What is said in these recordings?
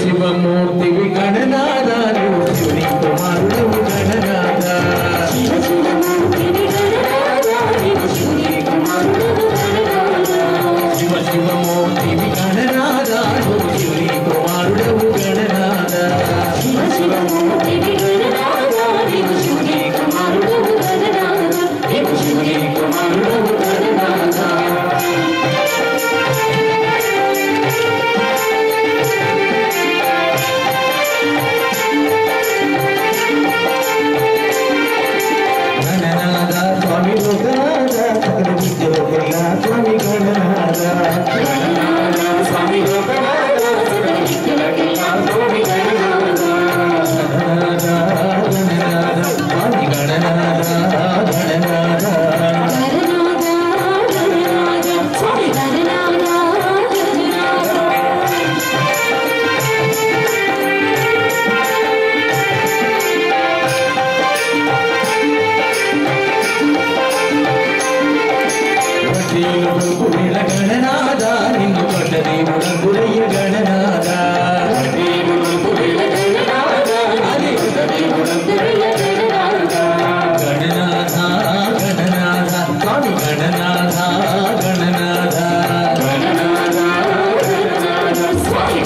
శివమూర్తి గణనాథ శివుని కుమారుడు గణనాథ శివ శివమూర్తి గణనాథ శివుని కుమారుడు గణనాథ గణనాథ నిన్ను పడ్డది గురయ్య గణనాథ గణనాథ గణనాథ స్వామి గణనాథ గణనాథ స్వామి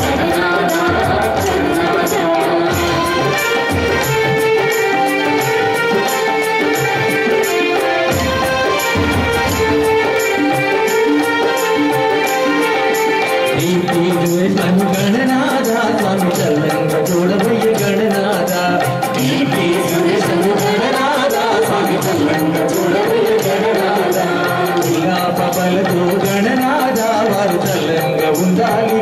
గణనాథ స్వామి చల్లంగా చూడబోయ గణనాథ స్వామి చల్లంగా చూడబోయ గణనాథ పబలతో గణనాథ వారు చల్లంగా ఉండాలి